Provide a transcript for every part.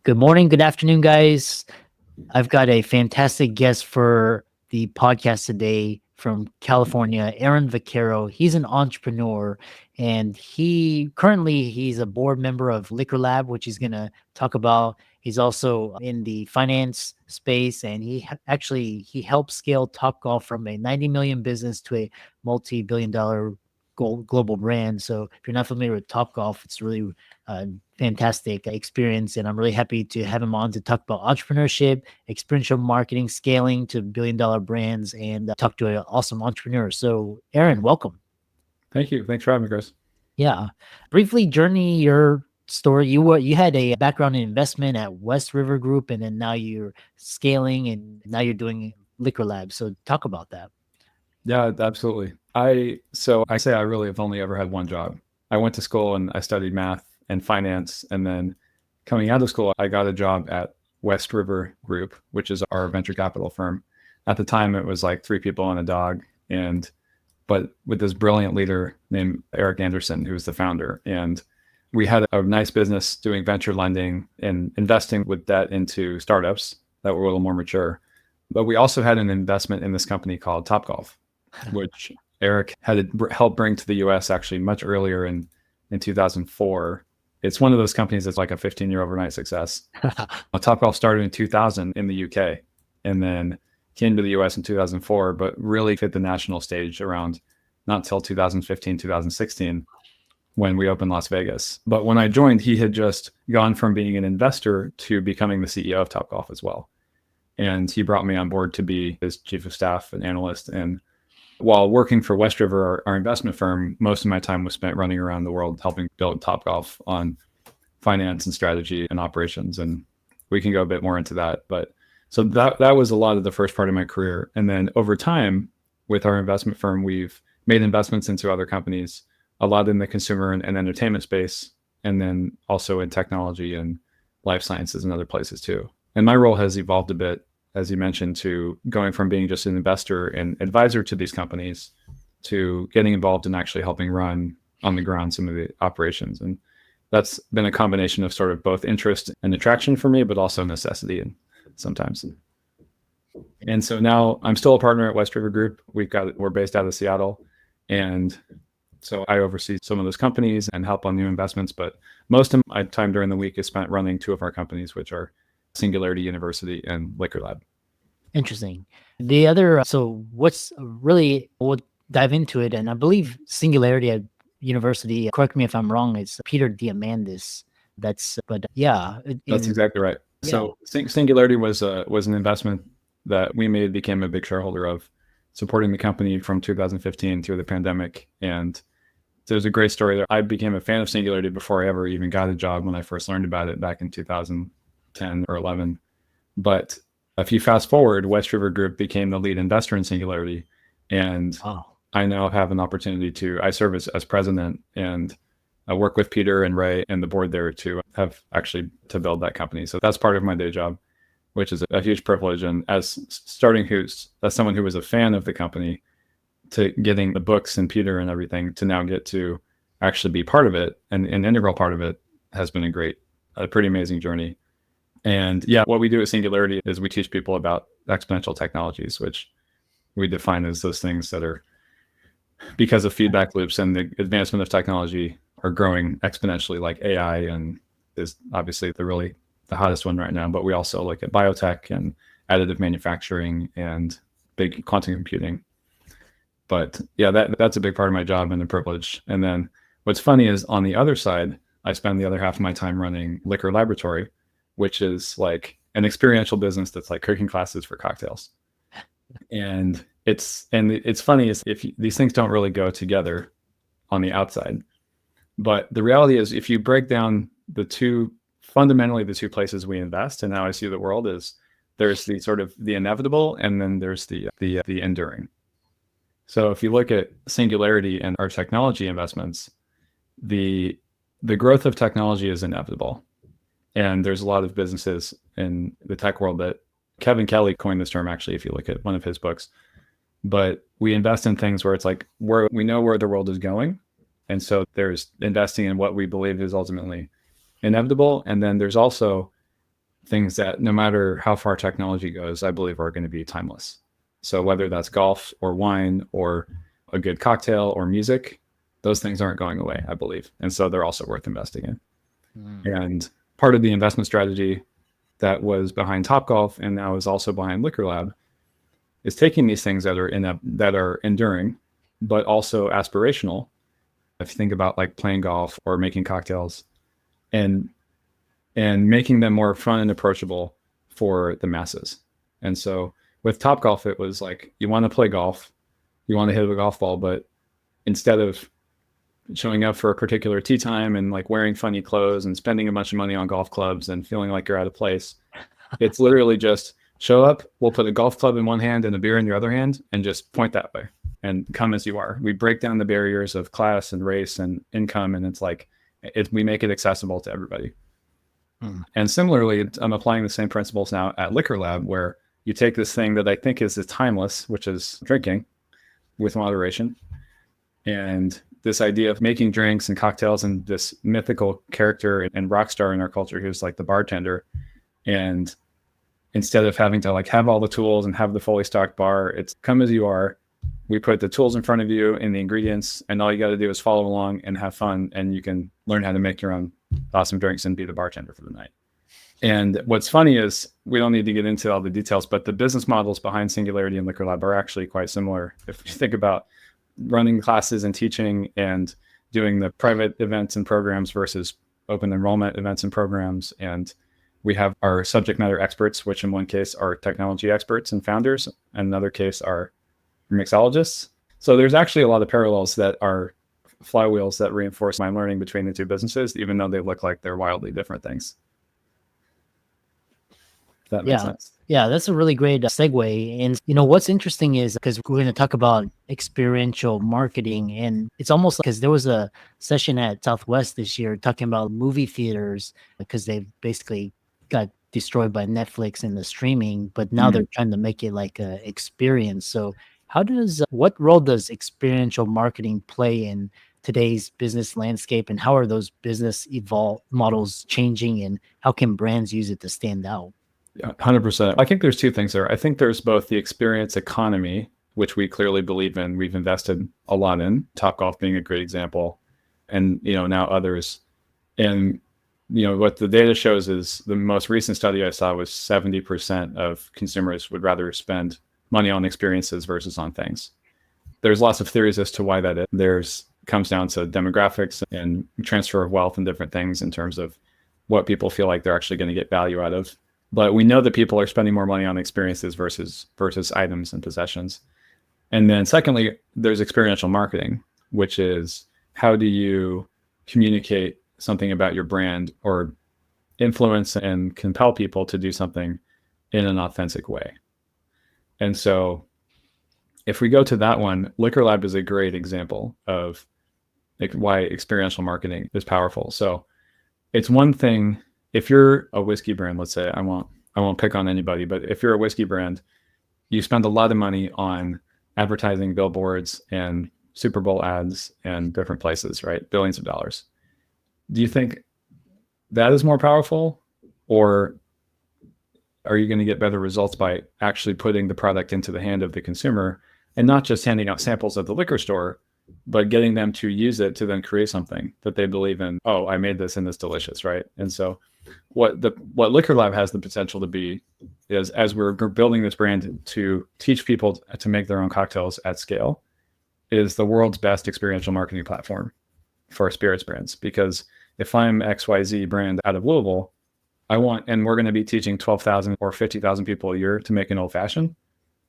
Good morning, good afternoon, guys. I've got a fantastic guest for the podcast today from California, Aaron Vaccaro. He's an entrepreneur and he's a board member of Liquor Lab, which he's going to talk about. He's also in the finance space and he helped scale Topgolf from a 90 million business to a multi-billion dollar global brand. So if you're not familiar with Topgolf, it's really fantastic experience. And I'm really happy to have him on to talk about entrepreneurship, experiential marketing, scaling to billion-dollar brands, and talk to an awesome entrepreneur. So, Aaron, welcome. Thank you. Thanks for having me, Chris. Yeah, briefly journey your story. You had a background in investment at West River Group, and then now you're scaling, and now you're doing Liquor Lab. So, talk about that. Yeah, absolutely. I say I really have only ever had one job. I went to school and I studied math and finance, and then coming out of school, I got a job at West River Group, which is our venture capital firm. At the time, it was like three people and a dog, but with this brilliant leader named Eric Anderson, who was the founder, and we had a nice business doing venture lending and investing with debt into startups that were a little more mature. But we also had an investment in this company called Topgolf, which Eric had helped bring to the US actually much earlier in 2004. It's one of those companies that's like a 15-year overnight success. Topgolf started in 2000 in the UK and then came to the US in 2004, but really hit the national stage around not till 2015, 2016 when we opened Las Vegas. But when I joined, he had just gone from being an investor to becoming the CEO of Topgolf as well. And he brought me on board to be his chief of staff and analyst. And while working for West River, our investment firm, most of my time was spent running around the world helping build Topgolf on finance and strategy and operations. And we can go a bit more into that. But so that was a lot of the first part of my career. And then over time, with our investment firm, we've made investments into other companies, a lot in the consumer and entertainment space, and then also in technology and life sciences and other places too. And my role has evolved a bit, as you mentioned, to going from being just an investor and advisor to these companies to getting involved in actually helping run on the ground some of the operations. And that's been a combination of sort of both interest and attraction for me, but also necessity and sometimes. And so now I'm still a partner at West River Group. We're based out of Seattle. And so I oversee some of those companies and help on new investments. But most of my time during the week is spent running two of our companies, which are Singularity University and Liquor Lab. Interesting. So we'll dive into it. And I believe Singularity at University, correct me if I'm wrong, it's Peter Diamandis. That's exactly right. Yeah. So Singularity was an investment that we made, became a big shareholder of, supporting the company from 2015 through the pandemic. And there's a great story there. I became a fan of Singularity before I ever even got a job when I first learned about it back in 2010 or 11. But if you fast forward, West River Group became the lead investor in Singularity. And I now have an opportunity I serve as president, and I work with Peter and Ray and the board there to build that company. So that's part of my day job, which is a huge privilege. And as someone who was a fan of the company, to getting the books and Peter and everything to now get to actually be part of it and an integral part of it has been a pretty amazing journey. And yeah, what we do at Singularity is we teach people about exponential technologies, which we define as those things that are, because of feedback loops and the advancement of technology, are growing exponentially, like AI, and is obviously the hottest one right now. But we also look at biotech and additive manufacturing and big quantum computing. But yeah, that's a big part of my job and a privilege. And then what's funny is on the other side, I spend the other half of my time running Liquor Laboratory, which is like an experiential business that's like cooking classes for cocktails. And it's funny is these things don't really go together on the outside. But the reality is, if you break down fundamentally the two places we invest and how I see the world is, there's the sort of the inevitable, and then there's the enduring. So if you look at Singularity and our technology investments, the growth of technology is inevitable. And there's a lot of businesses in the tech world that Kevin Kelly coined this term, actually, if you look at one of his books. But we invest in things where it's like where we know where the world is going. And so there's investing in what we believe is ultimately inevitable. And then there's also things that no matter how far technology goes, I believe are going to be timeless. So whether that's golf or wine or a good cocktail or music, those things aren't going away, I believe. And so they're also worth investing in. Mm. And part of the investment strategy that was behind Topgolf and now is also behind Liquor Lab is taking these things that are enduring, but also aspirational. If you think about like playing golf or making cocktails, and making them more fun and approachable for the masses. And so with Topgolf, it was like you want to play golf, you want to hit a golf ball, but instead of showing up for a particular tee time and like wearing funny clothes and spending a bunch of money on golf clubs and feeling like you're out of place, it's literally just show up, we'll put a golf club in one hand and a beer in your other hand and just point that way and come as you are. We break down the barriers of class and race and income, and it's like we make it accessible to everybody. Mm. And similarly, I'm applying the same principles now at Liquor Lab, where you take this thing that I think is timeless, which is drinking with moderation, and this idea of making drinks and cocktails and this mythical character and rock star in our culture who's like the bartender. And instead of having to like have all the tools and have the fully stocked bar, it's come as you are. We put the tools in front of you and the ingredients, and all you got to do is follow along and have fun, and you can learn how to make your own awesome drinks and be the bartender for the night. And what's funny is we don't need to get into all the details, but the business models behind Singularity and Liquor Lab are actually quite similar. If you think about running classes and teaching and doing the private events and programs versus open enrollment events and programs. And we have our subject matter experts, which in one case are technology experts and founders, and another case are mixologists. So there's actually a lot of parallels that are flywheels that reinforce my learning between the two businesses, even though they look like they're wildly different things. If that makes Yeah. sense. Yeah, that's a really great segue. And what's interesting is because we're going to talk about experiential marketing, and it's almost like because there was a session at Southwest this year talking about movie theaters because they've basically got destroyed by Netflix and the streaming, but now they're trying to make it like a experience. So, what role does experiential marketing play in today's business landscape, and how are those business models changing, and how can brands use it to stand out? Yeah, 100%. I think there's two things there. I think there's both the experience economy, which we clearly believe in. We've invested a lot in, Topgolf being a great example, and now others. And what the data shows is the most recent study I saw was 70% of consumers would rather spend money on experiences versus on things. There's lots of theories as to why that is. There's comes down to demographics and transfer of wealth and different things in terms of what people feel like they're actually going to get value out of. But we know that people are spending more money on experiences versus items and possessions. And then secondly, there's experiential marketing, which is how do you communicate something about your brand or influence and compel people to do something in an authentic way. And so if we go to that one, Liquor Lab is a great example of why experiential marketing is powerful. So it's one thing if you're a whiskey brand, let's say, I won't pick on anybody, but if you're a whiskey brand, you spend a lot of money on advertising, billboards, and Super Bowl ads and different places, right? Billions of dollars. Do you think that is more powerful, or are you going to get better results by actually putting the product into the hand of the consumer and not just handing out samples at the liquor store, but getting them to use it to then create something that they believe in? Oh, I made this and it's delicious, right? And so what Liquor Lab has the potential to be is, as we're building this brand to teach people to make their own cocktails at scale, is the world's best experiential marketing platform for spirits brands. Because if I'm XYZ brand out of Louisville, and we're going to be teaching 12,000 or 50,000 people a year to make an old fashioned,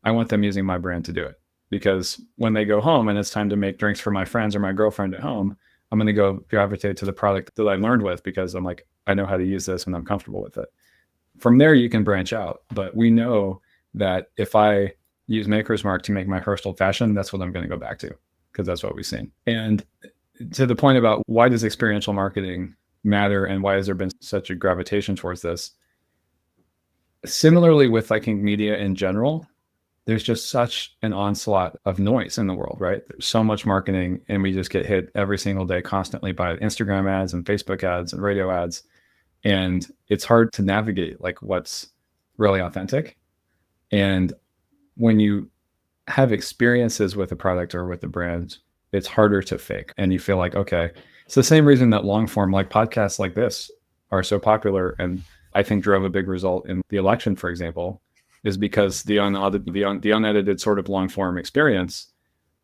I want them using my brand to do it. Because when they go home and it's time to make drinks for my friends or my girlfriend at home, I'm going to go gravitate to the product that I learned with, because I'm like, I know how to use this and I'm comfortable with it. From there, you can branch out. But we know that if I use Maker's Mark to make my first old fashioned, that's what I'm going to go back to, because that's what we've seen. And to the point about why does experiential marketing matter and why has there been such a gravitation towards this? Similarly with media in general, there's just such an onslaught of noise in the world, right? There's so much marketing, and we just get hit every single day constantly by Instagram ads and Facebook ads and radio ads. And it's hard to navigate like what's really authentic. And when you have experiences with a product or with a brand, it's harder to fake. And you feel like, okay, it's the same reason that long form, like podcasts like this, are so popular. And I think drove a big result in the election, for example, is because the unedited sort of long form experience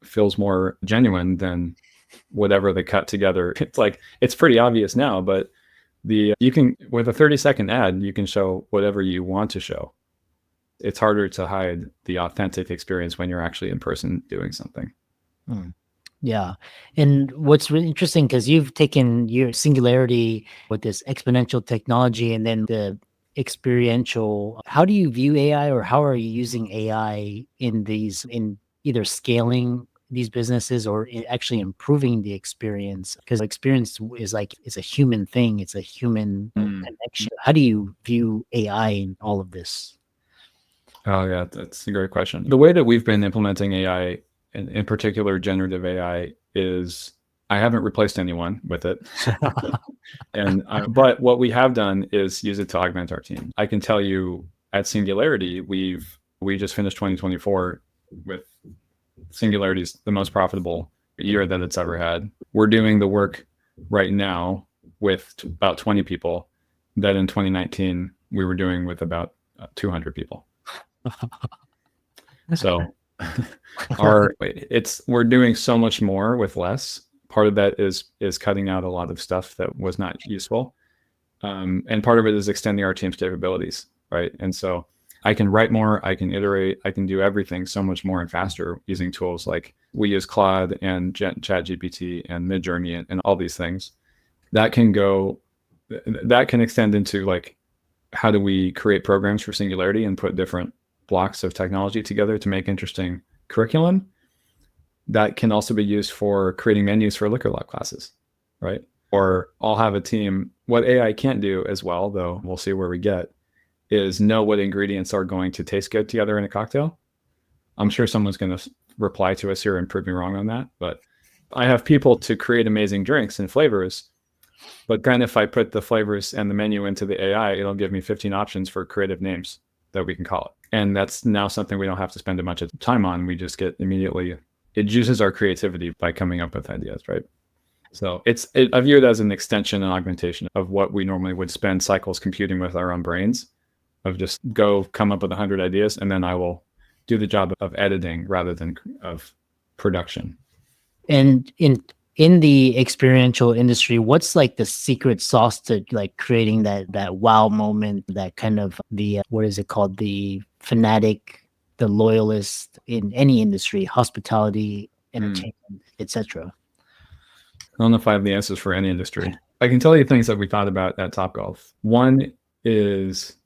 feels more genuine than whatever they cut together. It's like, it's pretty obvious now, but you can, with a 30-second ad, you can show whatever you want to show. It's harder to hide the authentic experience when you're actually in person doing something. Mm. Yeah. And what's really interesting, because you've taken your singularity with this exponential technology and then the experiential. How do you view AI, or how are you using AI in either scaling these businesses or actually improving the experience? Because experience is like, it's a human thing, it's a human connection. How do you view AI in all of this? Oh, yeah, that's a great question. The way that we've been implementing AI, in particular generative AI, is I haven't replaced anyone with it. But what we have done is use it to augment our team. I can tell you at Singularity, we just finished 2024 with Singularity's the most profitable year that it's ever had. We're doing the work right now with about 20 people that in 2019 we were doing with about 200 people. So we're doing so much more with less. Part of that is cutting out a lot of stuff that was not useful. And part of it is extending our team's capabilities, right? And so I can write more, I can iterate, I can do everything so much more and faster using tools like we use Claude and ChatGPT and Midjourney and all these things. That can extend into like, how do we create programs for Singularity and put different blocks of technology together to make interesting curriculum? That can also be used for creating menus for Liquor Lab classes, right? Or I'll have a team. What AI can't do as well, though, we'll see where we get, is know what ingredients are going to taste good together in a cocktail. I'm sure someone's going to reply to us here and prove me wrong on that. But I have people to create amazing drinks and flavors. But then if I put the flavors and the menu into the AI, it'll give me 15 options for creative names that we can call it. And that's now something we don't have to spend a bunch of time on. We just get immediately, it juices our creativity by coming up with ideas, right? So I view it as an extension and augmentation of what we normally would spend cycles computing with our own brains, of just go come up with 100 ideas, and then I will do the job of editing rather than of production. And in the experiential industry, what's like the secret sauce to like creating that wow moment, that kind of the what is it called, the fanatic, the loyalist in any industry, hospitality, entertainment, etc. I don't know if I have the answers for any industry. I can tell you things that we thought about at Topgolf. One is,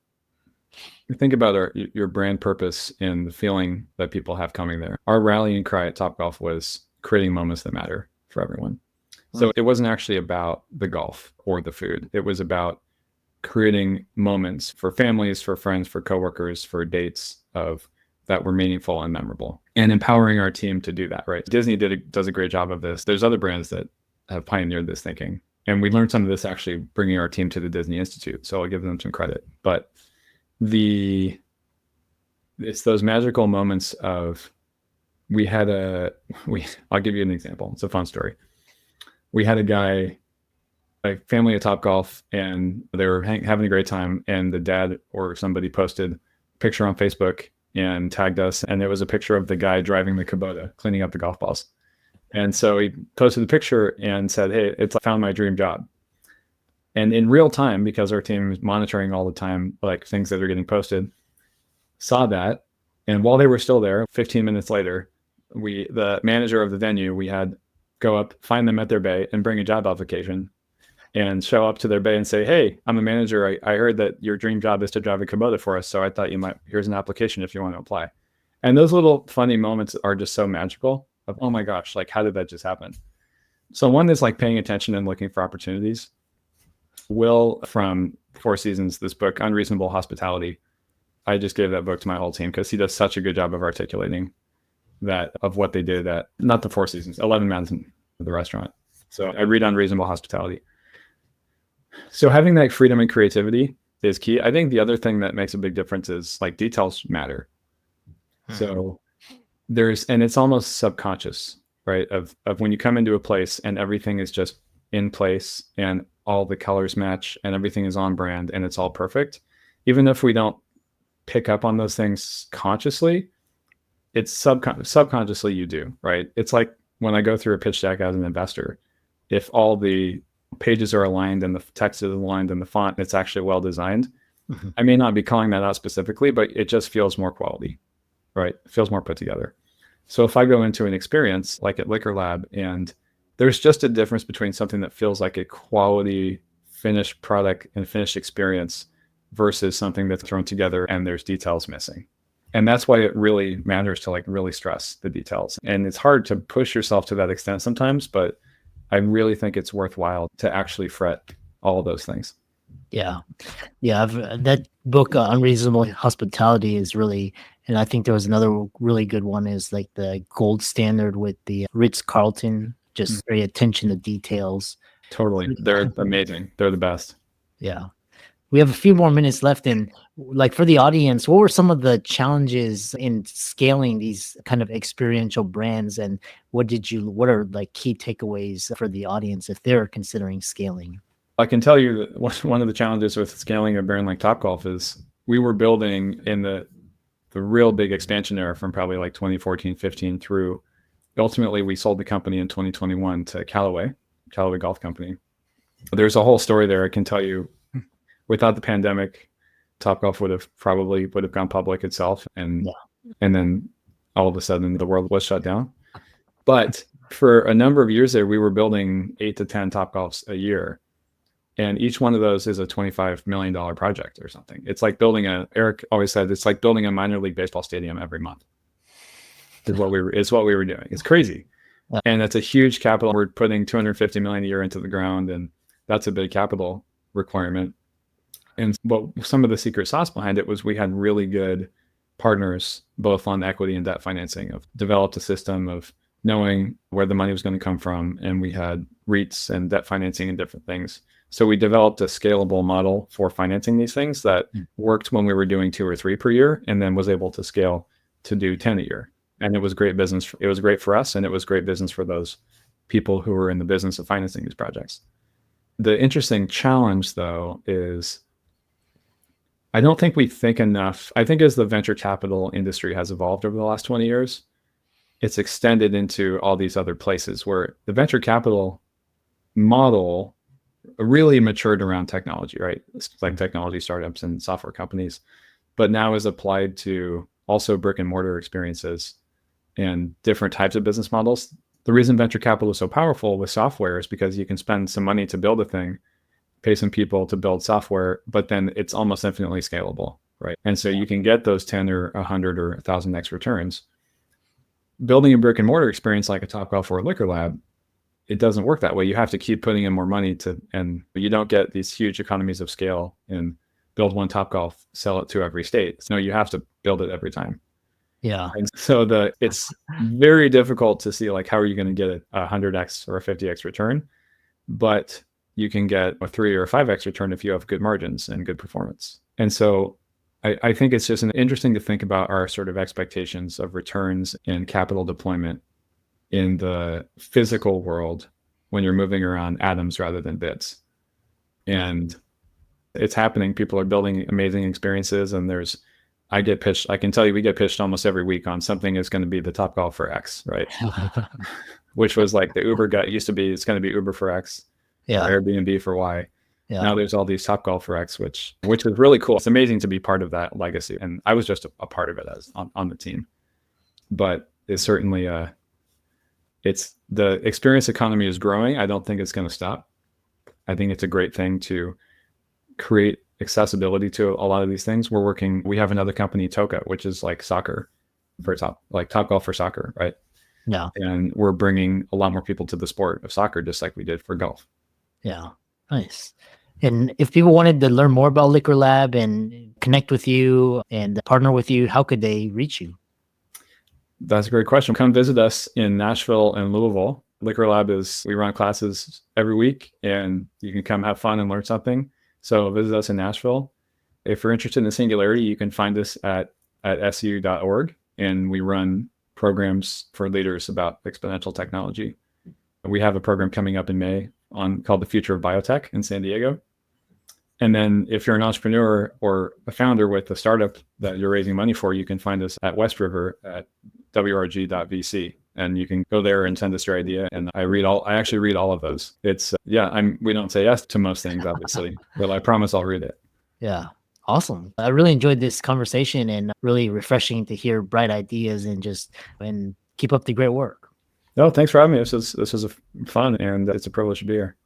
think about your brand purpose and the feeling that people have coming there. Our rallying cry at Topgolf was creating moments that matter for everyone. So it wasn't actually about the golf or the food. It was about creating moments for families, for friends, for coworkers, for dates that were meaningful and memorable, and empowering our team to do that, right? Disney does a great job of this. There's other brands that have pioneered this thinking. And we learned some of this actually bringing our team to the Disney Institute. So I'll give them some credit. But it's those magical moments of, I'll give you an example. It's a fun story. We had a family at Topgolf, and they were having a great time. And the dad or somebody posted a picture on Facebook and tagged us. And it was a picture of the guy driving the Kubota, cleaning up the golf balls. And so he posted the picture and said, "Hey, I found my dream job." And in real time, because our team is monitoring all the time, like things that are getting posted, saw that. And while they were still there, 15 minutes later, the manager of the venue, we had go up, find them at their bay and bring a job application and show up to their bay and say, "Hey, I'm a manager. I heard that your dream job is to drive a Kubota for us. So I thought here's an application if you want to apply." And those little funny moments are just so magical of, oh my gosh, like how did that just happen? So one is like paying attention and looking for opportunities. Will from Four Seasons, this book, Unreasonable Hospitality, I just gave that book to my whole team because he does such a good job of articulating that, of what they did at, not the Four Seasons, 11 Madison, the restaurant. So I read Unreasonable Hospitality. So having that freedom and creativity is key. I think the other thing that makes a big difference is like details matter. So and it's almost subconscious, right? Of when you come into a place and everything is just in place and all the colors match and everything is on brand and it's all perfect. Even if we don't pick up on those things consciously, it's subconsciously you do, right? It's like when I go through a pitch deck as an investor, if all the pages are aligned and the text is aligned and the font, it's actually well designed. I may not be calling that out specifically, but it just feels more quality, right? It feels more put together. So if I go into an experience like at Liquor Lab and there's just a difference between something that feels like a quality finished product and finished experience versus something that's thrown together and there's details missing. And that's why it really matters to like really stress the details. And it's hard to push yourself to that extent sometimes, but I really think it's worthwhile to actually fret all of those things. Yeah. Yeah. That book, Unreasonable Hospitality, is really, and I think there was another really good one, is like the gold standard with the Ritz-Carlton, just very attention to details. Totally. They're amazing. They're the best. Yeah. We have a few more minutes left. And like for the audience, what were some of the challenges in scaling these kind of experiential brands? And what are like key takeaways for the audience if they're considering scaling? I can tell you that one of the challenges with scaling a brand like Topgolf is we were building in the real big expansion era from probably like 2014, 15 through ultimately we sold the company in 2021 to Callaway Golf Company. There's a whole story there. I can tell you without the pandemic, Topgolf would have gone public itself. And then all of a sudden the world was shut down. But for a number of years there, we were building 8 to 10 Topgolfs a year. And each one of those is a $25 million project or something. It's like Eric always said, it's like building a minor league baseball stadium every month is what we were doing. It's crazy. Yeah. And that's a huge capital. We're putting 250 million a year into the ground, and that's a big capital requirement. And but some of the secret sauce behind it was we had really good partners, both on equity and debt financing, of developed a system of knowing where the money was going to come from. And we had REITs and debt financing and different things. So we developed a scalable model for financing these things that worked when we were doing 2 or 3 per year, and then was able to scale to do 10 a year. And it was great business. It was great for us, and it was great business for those people who were in the business of financing these projects. The interesting challenge, though, is I don't think we think enough. I think as the venture capital industry has evolved over the last 20 years, it's extended into all these other places where the venture capital model really matured around technology, right? It's like technology startups and software companies, but now is applied to also brick and mortar experiences and different types of business models. The reason venture capital is so powerful with software is because you can spend some money to build a thing, pay some people to build software, but then it's almost infinitely scalable, right? And so you can get those 10 or 100 or 1,000x returns. Building a brick and mortar experience like a Topgolf or a Liquor Lab, it doesn't work that way. You have to keep putting in more money and you don't get these huge economies of scale and build one Topgolf, sell it to every state. So you have to build it every time. Yeah. And so it's very difficult to see like, how are you going to get a 100x or a 50x return? But you can get a 3 or a 5x return if you have good margins and good performance. And so I think it's just interesting to think about our sort of expectations of returns and capital deployment in the physical world when you're moving around atoms rather than bits. And it's happening. People are building amazing experiences, and I can tell you, we get pitched almost every week on something is going to be the Topgolf for X, right? Which was like the Uber guy. It used to be, it's going to be Uber for X, or Airbnb for Y. Yeah. Now there's all these Topgolf for X, which is really cool. It's amazing to be part of that legacy. And I was just a part of it as on the team. But it's certainly it's the experience economy is growing. I don't think it's going to stop. I think it's a great thing to create accessibility to a lot of these things. We have another company, Toka, which is like soccer for Topgolf for soccer, right? Yeah. And we're bringing a lot more people to the sport of soccer, just like we did for golf. Yeah. Nice. And if people wanted to learn more about Liquor Lab and connect with you and partner with you, how could they reach you? That's a great question. Come visit us in Nashville and Louisville. Liquor Lab is, we run classes every week and you can come have fun and learn something. So visit us in Nashville. If you're interested in the singularity, you can find us at su.org, and we run programs for leaders about exponential technology. We have a program coming up in May called The Future of Biotech in San Diego. And then if you're an entrepreneur or a founder with a startup that you're raising money for, you can find us at West River at wrg.vc. And you can go there and send us your idea. And I actually read all of those. It's, we don't say yes to most things, obviously, but I promise I'll read it. Yeah. Awesome. I really enjoyed this conversation and really refreshing to hear bright ideas and keep up the great work. No, thanks for having me. This was fun, and it's a privilege to be here.